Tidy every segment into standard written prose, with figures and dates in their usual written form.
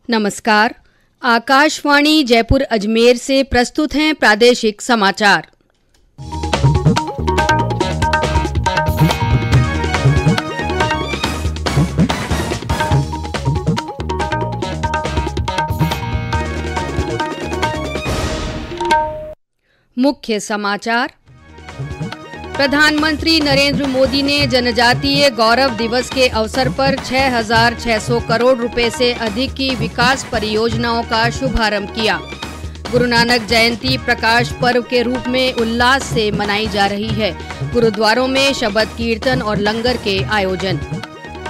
नमस्कार। आकाशवाणी जयपुर अजमेर से प्रस्तुत हैं प्रादेशिक समाचार। मुख्य समाचार। प्रधानमंत्री नरेंद्र मोदी ने जनजातीय गौरव दिवस के अवसर पर 6,600 करोड़ रुपए से अधिक की विकास परियोजनाओं का शुभारंभ किया। गुरु नानक जयंती प्रकाश पर्व के रूप में उल्लास से मनाई जा रही है। गुरुद्वारों में शबद कीर्तन और लंगर के आयोजन।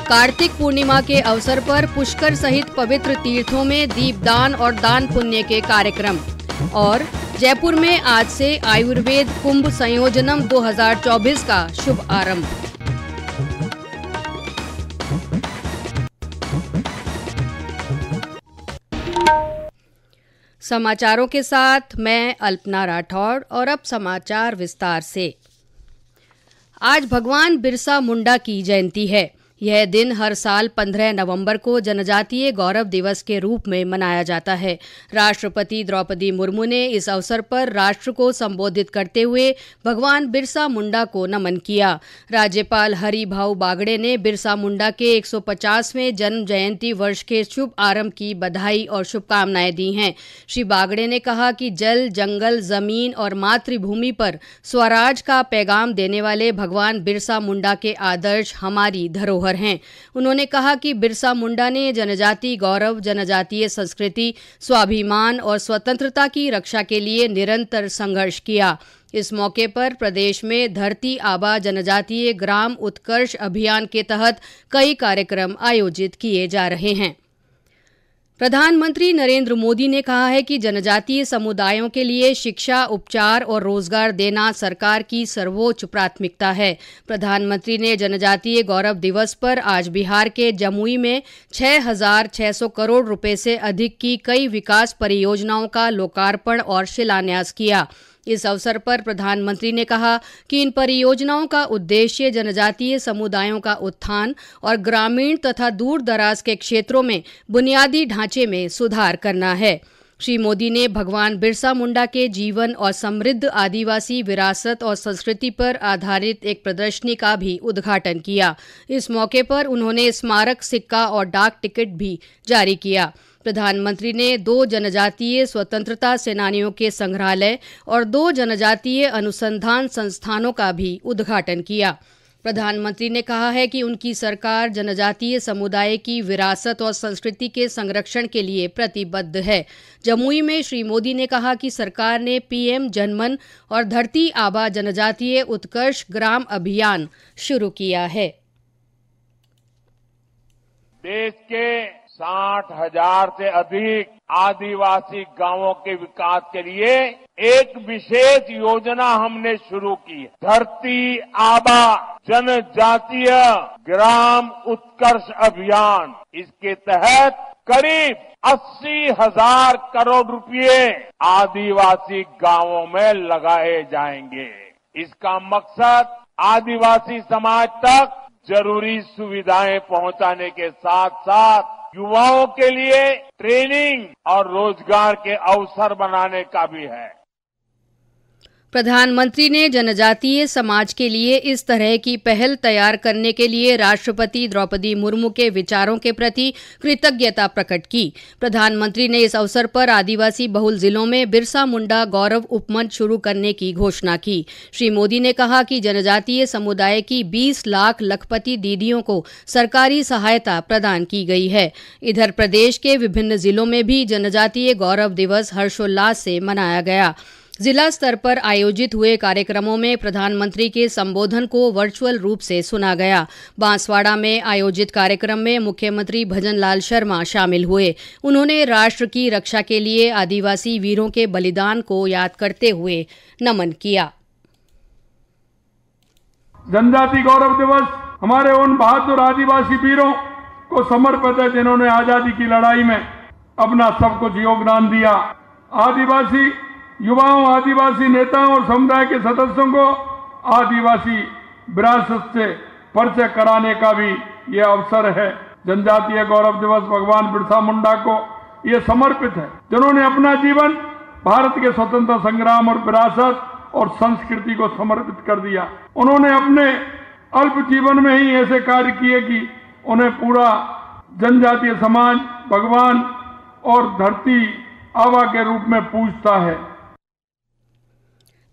कार्तिक पूर्णिमा के अवसर पर पुष्कर सहित पवित्र तीर्थों में दीपदान और दान पुण्य के कार्यक्रम। और जयपुर में आज से आयुर्वेद कुंभ संयोजनम 2024 का शुभ आरंभ। समाचारों के साथ मैं अल्पना राठौड़ और अब समाचार विस्तार से। आज भगवान बिरसा मुंडा की जयंती है। यह दिन हर साल 15 नवंबर को जनजातीय गौरव दिवस के रूप में मनाया जाता है। राष्ट्रपति द्रौपदी मुर्मू ने इस अवसर पर राष्ट्र को संबोधित करते हुए भगवान बिरसा मुंडा को नमन किया। राज्यपाल हरि भाऊ बागड़े ने बिरसा मुंडा के 150वें जन्म जयंती वर्ष के शुभ आरंभ की बधाई और शुभकामनाएं दी हैं। श्री बागड़े ने कहा कि जल, जंगल, जमीन और मातृभूमि पर स्वराज का पैगाम देने वाले भगवान बिरसा मुंडा के आदर्श हमारी धरोहर हैं। उन्होंने कहा कि बिरसा मुंडा ने जनजातीय गौरव, जनजातीय संस्कृति, स्वाभिमान और स्वतंत्रता की रक्षा के लिए निरंतर संघर्ष किया। इस मौके पर प्रदेश में धरती आबा जनजातीय ग्राम उत्कर्ष अभियान के तहत कई कार्यक्रम आयोजित किए जा रहे हैं। प्रधानमंत्री नरेंद्र मोदी ने कहा है कि जनजातीय समुदायों के लिए शिक्षा, उपचार और रोजगार देना सरकार की सर्वोच्च प्राथमिकता है। प्रधानमंत्री ने जनजातीय गौरव दिवस पर आज बिहार के जमुई में 6,600 करोड़ रुपए से अधिक की कई विकास परियोजनाओं का लोकार्पण और शिलान्यास किया। इस अवसर पर प्रधानमंत्री ने कहा कि इन परियोजनाओं का उद्देश्य जनजातीय समुदायों का उत्थान और ग्रामीण तथा दूर दराज के क्षेत्रों में बुनियादी ढांचे में सुधार करना है। श्री मोदी ने भगवान बिरसा मुंडा के जीवन और समृद्ध आदिवासी विरासत और संस्कृति पर आधारित एक प्रदर्शनी का भी उद्घाटन किया। इस मौके पर उन्होंने स्मारक सिक्का और डाक टिकट भी जारी किया। प्रधानमंत्री ने 2 जनजातीय स्वतंत्रता सेनानियों के संग्रहालय और 2 जनजातीय अनुसंधान संस्थानों का भी उद्घाटन किया। प्रधानमंत्री ने कहा है कि उनकी सरकार जनजातीय समुदाय की विरासत और संस्कृति के संरक्षण के लिए प्रतिबद्ध है। जमुई में श्री मोदी ने कहा कि सरकार ने पीएम जनमन और धरती आबा जनजातीय उत्कर्ष ग्राम अभियान शुरू किया है। देश के 60,000 से अधिक आदिवासी गांवों के विकास के लिए एक विशेष योजना हमने शुरू की है। धरती आबा जनजातीय ग्राम उत्कर्ष अभियान। इसके तहत करीब 80,000 करोड़ रुपए आदिवासी गांवों में लगाए जाएंगे। इसका मकसद आदिवासी समाज तक जरूरी सुविधाएं पहुंचाने के साथ साथ युवाओं के लिए ट्रेनिंग और रोजगार के अवसर बनाने का भी है। प्रधानमंत्री ने जनजातीय समाज के लिए इस तरह की पहल तैयार करने के लिए राष्ट्रपति द्रौपदी मुर्मू के विचारों के प्रति कृतज्ञता प्रकट की। प्रधानमंत्री ने इस अवसर पर आदिवासी बहुल जिलों में बिरसा मुंडा गौरव उपमंच शुरू करने की घोषणा की। श्री मोदी ने कहा कि जनजातीय समुदाय की 20 लाख लखपति दीदियों को सरकारी सहायता प्रदान की गई है। इधर प्रदेश के विभिन्न जिलों में भी जनजातीय गौरव दिवस हर्षोल्लास से मनाया गया। जिला स्तर पर आयोजित हुए कार्यक्रमों में प्रधानमंत्री के संबोधन को वर्चुअल रूप से सुना गया। बांसवाड़ा में आयोजित कार्यक्रम में मुख्यमंत्री भजनलाल शर्मा शामिल हुए। उन्होंने राष्ट्र की रक्षा के लिए आदिवासी वीरों के बलिदान को याद करते हुए नमन किया। जनजाति गौरव दिवस हमारे उन बहादुर आदिवासी वीरों को समर्पित है जिन्होंने आजादी की लड़ाई में अपना सब कुछ योगदान दिया। आदिवासी युवाओं, आदिवासी नेताओं और समुदाय के सदस्यों को आदिवासी विरासत से परिचय कराने का भी ये अवसर है। जनजातीय गौरव दिवस भगवान बिरसा मुंडा को ये समर्पित है, जिन्होंने अपना जीवन भारत के स्वतंत्रता संग्राम और विरासत और संस्कृति को समर्पित कर दिया। उन्होंने अपने अल्प जीवन में ही ऐसे कार्य किए कि उन्हें पूरा जनजातीय समाज भगवान और धरती आबा के रूप में पूजता है।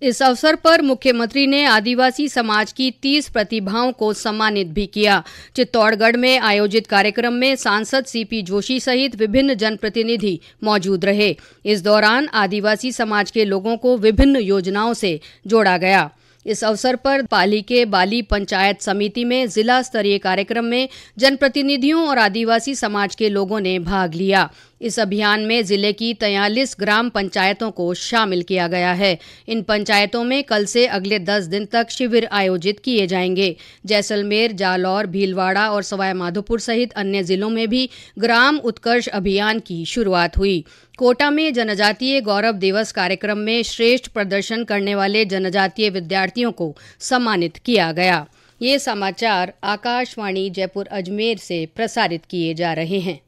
इस अवसर पर मुख्यमंत्री ने आदिवासी समाज की 30 प्रतिभाओं को सम्मानित भी किया। चित्तौड़गढ़ में आयोजित कार्यक्रम में सांसद सीपी जोशी सहित विभिन्न जनप्रतिनिधि मौजूद रहे। इस दौरान आदिवासी समाज के लोगों को विभिन्न योजनाओं से जोड़ा गया। इस अवसर पर पाली के बाली पंचायत समिति में जिला स्तरीय कार्यक्रम में जनप्रतिनिधियों और आदिवासी समाज के लोगों ने भाग लिया। इस अभियान में जिले की 43 ग्राम पंचायतों को शामिल किया गया है। इन पंचायतों में कल से अगले 10 दिन तक शिविर आयोजित किए जाएंगे। जैसलमेर, जालौर, भीलवाड़ा और सवाई माधोपुर सहित अन्य जिलों में भी ग्राम उत्कर्ष अभियान की शुरुआत हुई। कोटा में जनजातीय गौरव दिवस कार्यक्रम में श्रेष्ठ प्रदर्शन करने वाले जनजातीय विद्यार्थियों को सम्मानित किया गया। ये समाचार आकाशवाणी जयपुर अजमेर से प्रसारित किए जा रहे हैं।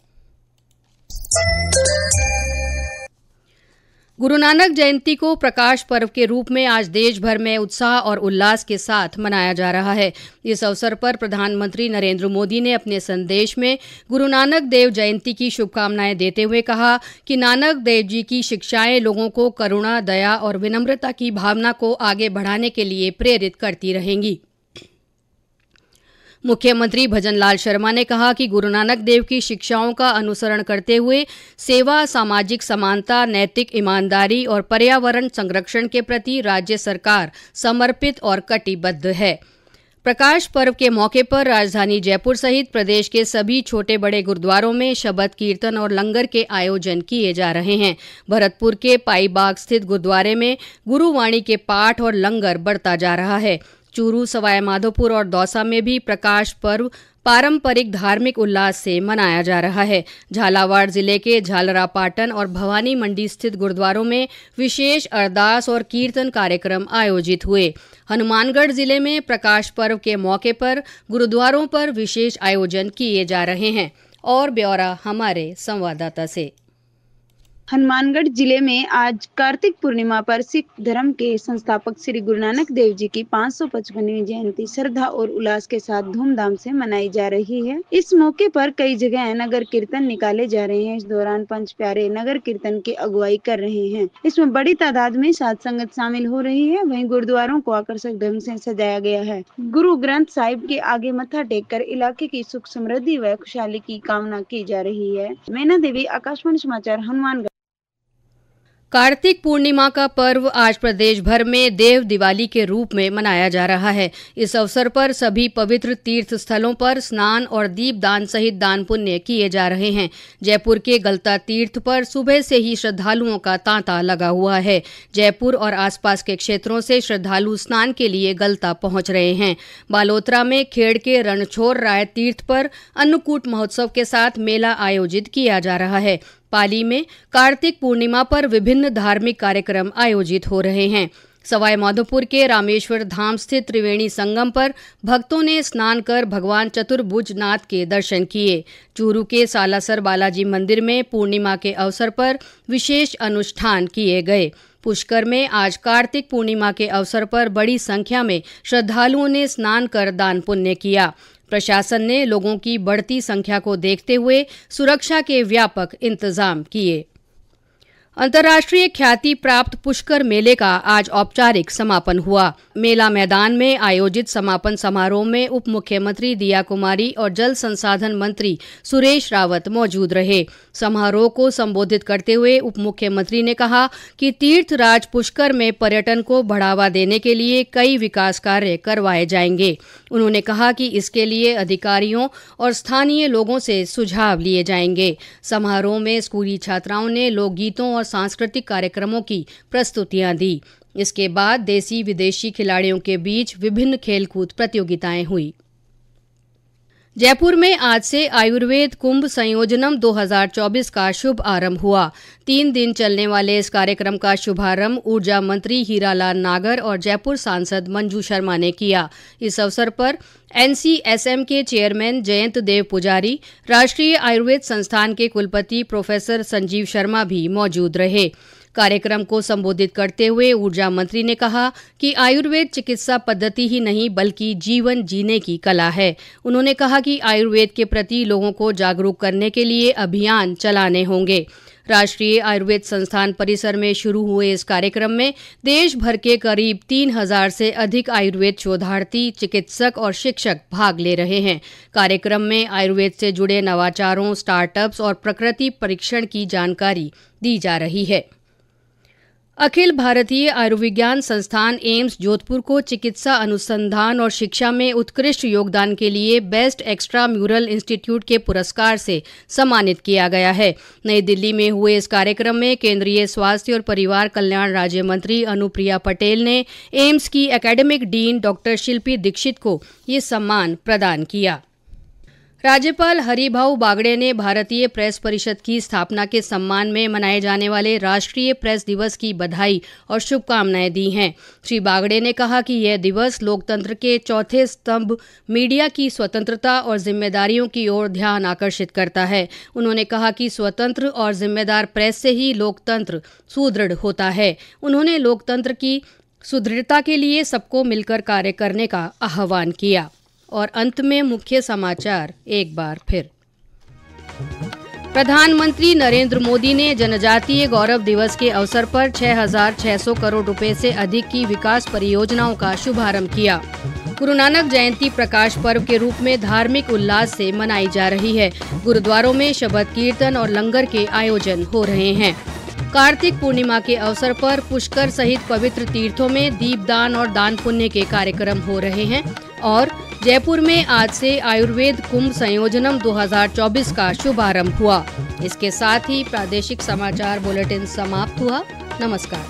गुरु नानक जयंती को प्रकाश पर्व के रूप में आज देश भर में उत्साह और उल्लास के साथ मनाया जा रहा है। इस अवसर पर प्रधानमंत्री नरेंद्र मोदी ने अपने संदेश में गुरु नानक देव जयंती की शुभकामनाएं देते हुए कहा कि नानक देव जी की शिक्षाएं लोगों को करुणा, दया और विनम्रता की भावना को आगे बढ़ाने के लिए प्रेरित करती रहेंगी। मुख्यमंत्री भजनलाल शर्मा ने कहा कि गुरु नानक देव की शिक्षाओं का अनुसरण करते हुए सेवा, सामाजिक समानता, नैतिक ईमानदारी और पर्यावरण संरक्षण के प्रति राज्य सरकार समर्पित और कटिबद्ध है। प्रकाश पर्व के मौके पर राजधानी जयपुर सहित प्रदेश के सभी छोटे बड़े गुरुद्वारों में शबद कीर्तन और लंगर के आयोजन किए जा रहे हैं। भरतपुर के पाईबाग स्थित गुरुद्वारे में गुरुवाणी के पाठ और लंगर बढ़ता जा रहा है। चूरू, सवाई माधोपुर और दौसा में भी प्रकाश पर्व पारंपरिक धार्मिक उल्लास से मनाया जा रहा है। झालावाड़ जिले के झालरापाटन और भवानी मंडी स्थित गुरुद्वारों में विशेष अरदास और कीर्तन कार्यक्रम आयोजित हुए। हनुमानगढ़ जिले में प्रकाश पर्व के मौके पर गुरुद्वारों पर विशेष आयोजन किए जा रहे हैं। और ब्यौरा हमारे संवाददाता से। हनुमानगढ़ जिले में आज कार्तिक पूर्णिमा पर सिख धर्म के संस्थापक श्री गुरु नानक देव जी की 555वीं जयंती श्रद्धा और उल्लास के साथ धूमधाम से मनाई जा रही है। इस मौके पर कई जगह नगर कीर्तन निकाले जा रहे हैं। इस दौरान पंच प्यारे नगर कीर्तन की अगुवाई कर रहे हैं। इसमें बड़ी तादाद में साध संगत शामिल हो रही है। वहीं गुरुद्वारों को आकर्षक ढंग से सजाया गया है। गुरु ग्रंथ साहिब के आगे मत्था टेक कर इलाके की सुख समृद्धि व खुशहाली की कामना की जा रही है। मैना देवी, आकाशवाणी समाचार, हनुमानगढ़। कार्तिक पूर्णिमा का पर्व आज प्रदेश भर में देव दिवाली के रूप में मनाया जा रहा है। इस अवसर पर सभी पवित्र तीर्थ स्थलों पर स्नान और दीपदान सहित दान पुण्य किए जा रहे हैं। जयपुर के गलता तीर्थ पर सुबह से ही श्रद्धालुओं का तांता लगा हुआ है। जयपुर और आसपास के क्षेत्रों से श्रद्धालु स्नान के लिए गलता पहुंच रहे हैं। बालोतरा में खेड़ के रणछोड़ राय तीर्थ पर अन्नकूट महोत्सव के साथ मेला आयोजित किया जा रहा है। पाली में कार्तिक पूर्णिमा पर विभिन्न धार्मिक कार्यक्रम आयोजित हो रहे हैं। सवाई माधोपुर के रामेश्वर धाम स्थित त्रिवेणी संगम पर भक्तों ने स्नान कर भगवान चतुर्भुज नाथ के दर्शन किए। चूरू के सालासर बालाजी मंदिर में पूर्णिमा के अवसर पर विशेष अनुष्ठान किए गए। पुष्कर में आज कार्तिक पूर्णिमा के अवसर पर बड़ी संख्या में श्रद्धालुओं ने स्नान कर दान पुण्य किया। प्रशासन ने लोगों की बढ़ती संख्या को देखते हुए सुरक्षा के व्यापक इंतजाम किए। अंतर्राष्ट्रीय ख्याति प्राप्त पुष्कर मेले का आज औपचारिक समापन हुआ। मेला मैदान में आयोजित समापन समारोह में उप मुख्यमंत्री दिया कुमारी और जल संसाधन मंत्री सुरेश रावत मौजूद रहे। समारोह को संबोधित करते हुए उप मुख्यमंत्री ने कहा कि तीर्थराज पुष्कर में पर्यटन को बढ़ावा देने के लिए कई विकास कार्य करवाए जाएंगे। उन्होंने कहा कि इसके लिए अधिकारियों और स्थानीय लोगों से सुझाव लिए जाएंगे। समारोह में स्कूली छात्राओं ने लोकगीतों और सांस्कृतिक कार्यक्रमों की प्रस्तुतियां दी। इसके बाद देसी विदेशी खिलाड़ियों के बीच विभिन्न खेलकूद प्रतियोगिताएं हुई। जयपुर में आज से आयुर्वेद कुंभ संयोजनम 2024 का शुभ आरंभ हुआ। 3 दिन चलने वाले इस कार्यक्रम का शुभारंभ ऊर्जा मंत्री हीरालाल नागर और जयपुर सांसद मंजू शर्मा ने किया। इस अवसर पर NCSM के चेयरमैन जयंत देव पुजारी, राष्ट्रीय आयुर्वेद संस्थान के कुलपति प्रोफेसर संजीव शर्मा भी मौजूद रहे। कार्यक्रम को संबोधित करते हुए ऊर्जा मंत्री ने कहा कि आयुर्वेद चिकित्सा पद्धति ही नहीं बल्कि जीवन जीने की कला है। उन्होंने कहा कि आयुर्वेद के प्रति लोगों को जागरूक करने के लिए अभियान चलाने होंगे। राष्ट्रीय आयुर्वेद संस्थान परिसर में शुरू हुए इस कार्यक्रम में देश भर के करीब 3000 से अधिक आयुर्वेद शोधार्थी, चिकित्सक और शिक्षक भाग ले रहे हैं। कार्यक्रम में आयुर्वेद से जुड़े नवाचारों, स्टार्टअप्स और प्रकृति परीक्षण की जानकारी दी जा रही है। अखिल भारतीय आयुर्विज्ञान संस्थान एम्स जोधपुर को चिकित्सा अनुसंधान और शिक्षा में उत्कृष्ट योगदान के लिए बेस्ट एक्स्ट्रा म्यूरल इंस्टीट्यूट के पुरस्कार से सम्मानित किया गया है। नई दिल्ली में हुए इस कार्यक्रम में केंद्रीय स्वास्थ्य और परिवार कल्याण राज्य मंत्री अनुप्रिया पटेल ने एम्स की एकेडमिक डीन डॉक्टर शिल्पी दीक्षित को ये सम्मान प्रदान किया। राज्यपाल हरिभाऊ बागड़े ने भारतीय प्रेस परिषद की स्थापना के सम्मान में मनाए जाने वाले राष्ट्रीय प्रेस दिवस की बधाई और शुभकामनाएं दी हैं। श्री बागड़े ने कहा कि यह दिवस लोकतंत्र के चौथे स्तंभ मीडिया की स्वतंत्रता और जिम्मेदारियों की ओर ध्यान आकर्षित करता है। उन्होंने कहा कि स्वतंत्र और जिम्मेदार प्रेस से ही लोकतंत्र सुदृढ़ होता है। उन्होंने लोकतंत्र की सुदृढ़ता के लिए सबको मिलकर कार्य करने का आह्वान किया। और अंत में मुख्य समाचार एक बार फिर। प्रधानमंत्री नरेंद्र मोदी ने जनजातीय गौरव दिवस के अवसर पर 6,600 करोड़ रुपए से अधिक की विकास परियोजनाओं का शुभारंभ किया। गुरु नानक जयंती प्रकाश पर्व के रूप में धार्मिक उल्लास से मनाई जा रही है। गुरुद्वारों में शबद कीर्तन और लंगर के आयोजन हो रहे हैं। कार्तिक पूर्णिमा के अवसर पर पुष्कर सहित पवित्र तीर्थों में दीपदान और दान पुण्य के कार्यक्रम हो रहे हैं। और जयपुर में आज से आयुर्वेद कुंभ संयोजनम 2024 का शुभारंभ हुआ। इसके साथ ही प्रादेशिक समाचार बुलेटिन समाप्त हुआ। नमस्कार।